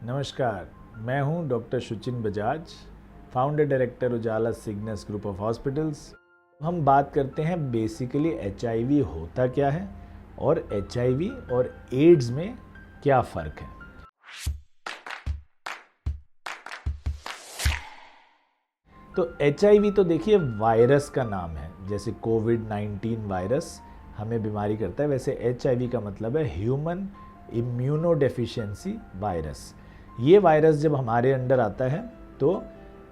नमस्कार, मैं हूं doctor Suchin Bajaj, founder director Ujala Cygnus group of hospitals. हम बात करते हैं बेसिकली एचआईवी होता क्या है और एचआईवी और एड्स में क्या फ़र्क है। तो एचआईवी तो देखिए वायरस का नाम है, जैसे कोविड-19 वायरस हमें बीमारी करता है, वैसे एचआईवी का मतलब है ह्यूमन इम्यूनोडेफिशिएंसी वायरस। ये वायरस जब हमारे अंदर आता है तो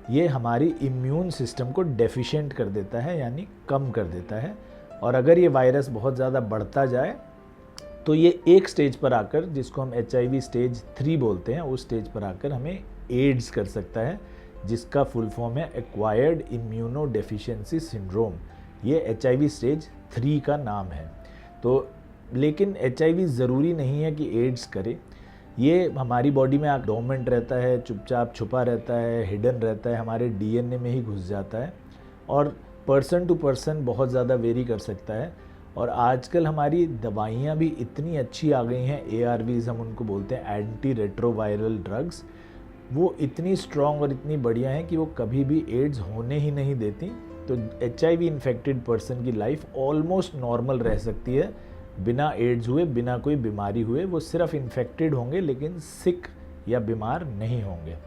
ये हमारी इम्यून सिस्टम को डेफिशिएंट कर देता है, यानी कम कर देता है। और अगर ये वायरस बहुत ज़्यादा बढ़ता जाए तो ये एक स्टेज पर आकर, जिसको हम एचआईवी स्टेज 3 बोलते हैं, उस स्टेज पर आकर हमें एड्स कर सकता है, जिसका फुल फॉर्म है एक्वायर्ड इम्यूनोडेफिशिएंसी सिंड्रोम। ये एचआईवी स्टेज 3 का नाम है। तो लेकिन एचआईवी ज़रूरी नहीं है कि एड्स करे। ये हमारी बॉडी में डोमेंट रहता है, चुपचाप छुपा रहता है, हिडन रहता है, हमारे डीएनए में ही घुस जाता है और पर्सन टू पर्सन बहुत ज़्यादा वेरी कर सकता है। और आजकल हमारी दवाइयाँ भी इतनी अच्छी आ गई हैं, ARVs हम उनको बोलते हैं, एंटी रेट्रोवायरल ड्रग्स। वो इतनी स्ट्रॉन्ग और इतनी बढ़िया हैं कि वो कभी भी एड्स होने ही नहीं देती। तो एचआईवी इन्फेक्टेड पर्सन की लाइफ ऑलमोस्ट नॉर्मल रह सकती है, बिना एड्स हुए, बिना कोई बीमारी हुए। वो सिर्फ इन्फेक्टेड होंगे लेकिन सिक या बीमार नहीं होंगे।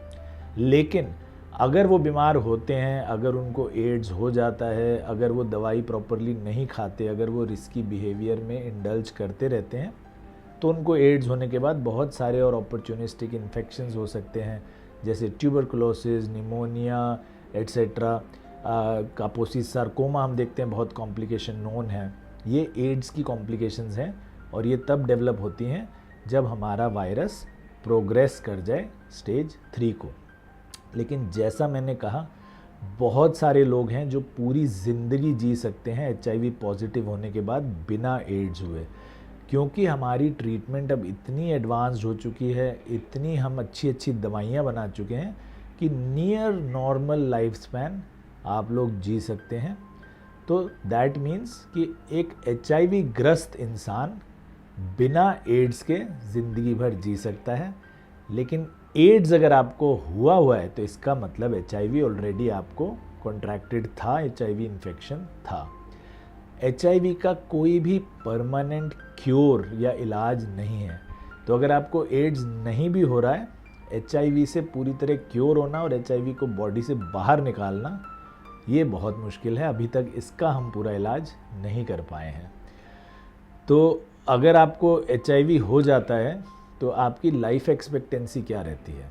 लेकिन अगर वो बीमार होते हैं, अगर उनको एड्स हो जाता है, अगर वो दवाई प्रॉपरली नहीं खाते, अगर वो रिस्की बिहेवियर में इंडल्ज करते रहते हैं, तो उनको एड्स होने के बाद बहुत सारे और अपॉर्चुनिस्टिक इन्फेक्शंस हो सकते हैं, जैसे ट्यूबरकुलोसिस, निमोनिया एट्सेट्रा। कापोसी सार्कोमा हम देखते हैं, बहुत कॉम्प्लिकेशन नोन है। ये एड्स की कॉम्प्लिकेशंस हैं और ये तब डेवलप होती हैं जब हमारा वायरस प्रोग्रेस कर जाए स्टेज 3 को। लेकिन जैसा मैंने कहा, बहुत सारे लोग हैं जो पूरी ज़िंदगी जी सकते हैं एचआईवी पॉजिटिव होने के बाद बिना एड्स हुए, क्योंकि हमारी ट्रीटमेंट अब इतनी एडवांस्ड हो चुकी है, इतनी हम अच्छी अच्छी दवाइयाँ बना चुके हैं कि नियर नॉर्मल लाइफ स्पैन आप लोग जी सकते हैं। तो दैट मीन्स कि एक एचआईवी ग्रस्त इंसान बिना एड्स के ज़िंदगी भर जी सकता है। लेकिन एड्स अगर आपको हुआ है तो इसका मतलब एचआईवी ऑलरेडी आपको कॉन्ट्रैक्टेड था, एचआईवी इन्फेक्शन था। एचआईवी का कोई भी परमानेंट क्योर या इलाज नहीं है। तो अगर आपको एड्स नहीं भी हो रहा है, एचआईवी से पूरी तरह क्योर होना और एचआईवी को बॉडी से बाहर निकालना ये बहुत मुश्किल है। अभी तक इसका हम पूरा इलाज नहीं कर पाए हैं। तो अगर आपको एचआईवी हो जाता है तो आपकी लाइफ एक्सपेक्टेंसी क्या रहती है?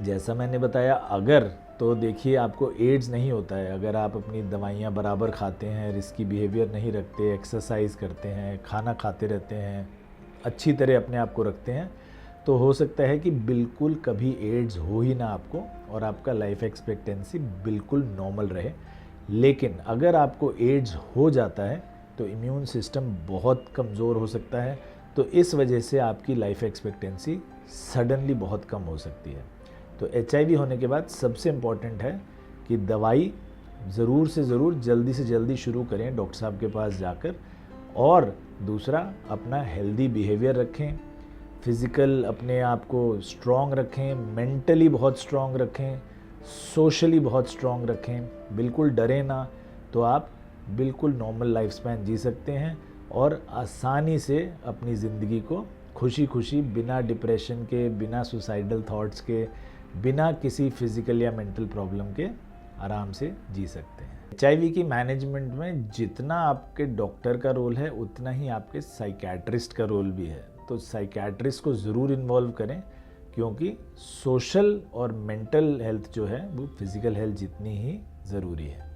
जैसा मैंने बताया, अगर तो देखिए आपको एड्स नहीं होता है, अगर आप अपनी दवाइयाँ बराबर खाते हैं, रिस्की बिहेवियर नहीं रखते, एक्सरसाइज करते हैं, खाना खाते रहते हैं, अच्छी तरह अपने आप को रखते हैं, तो हो सकता है कि बिल्कुल कभी एड्स हो ही ना आपको और आपका लाइफ एक्सपेक्टेंसी बिल्कुल नॉर्मल रहे। लेकिन अगर आपको एड्स हो जाता है तो इम्यून सिस्टम बहुत कमज़ोर हो सकता है, तो इस वजह से आपकी लाइफ एक्सपेक्टेंसी सडनली बहुत कम हो सकती है। तो एचआईवी होने के बाद सबसे इम्पॉर्टेंट है कि दवाई ज़रूर से ज़रूर जल्दी से जल्दी शुरू करें डॉक्टर साहब के पास जाकर। और दूसरा, अपना हेल्दी बिहेवियर रखें, फिज़िकल अपने आप को स्ट्रॉन्ग रखें, मेंटली बहुत स्ट्रॉन्ग रखें, सोशली बहुत स्ट्रॉन्ग रखें, बिल्कुल डरें ना, तो आप बिल्कुल नॉर्मल लाइफ स्पैन जी सकते हैं और आसानी से अपनी ज़िंदगी को खुशी खुशी, बिना डिप्रेशन के, बिना सुसाइडल थॉट्स के, बिना किसी फिज़िकल या मेंटल प्रॉब्लम के आराम से जी सकते हैं। एचआईवी की मैनेजमेंट में जितना आपके डॉक्टर का रोल है, उतना ही आपके साइकियाट्रिस्ट का रोल भी है। तो साइकियाट्रिस्ट को ज़रूर इन्वॉल्व करें, क्योंकि सोशल और मेंटल हेल्थ जो है वो फिज़िकल हेल्थ जितनी ही ज़रूरी है।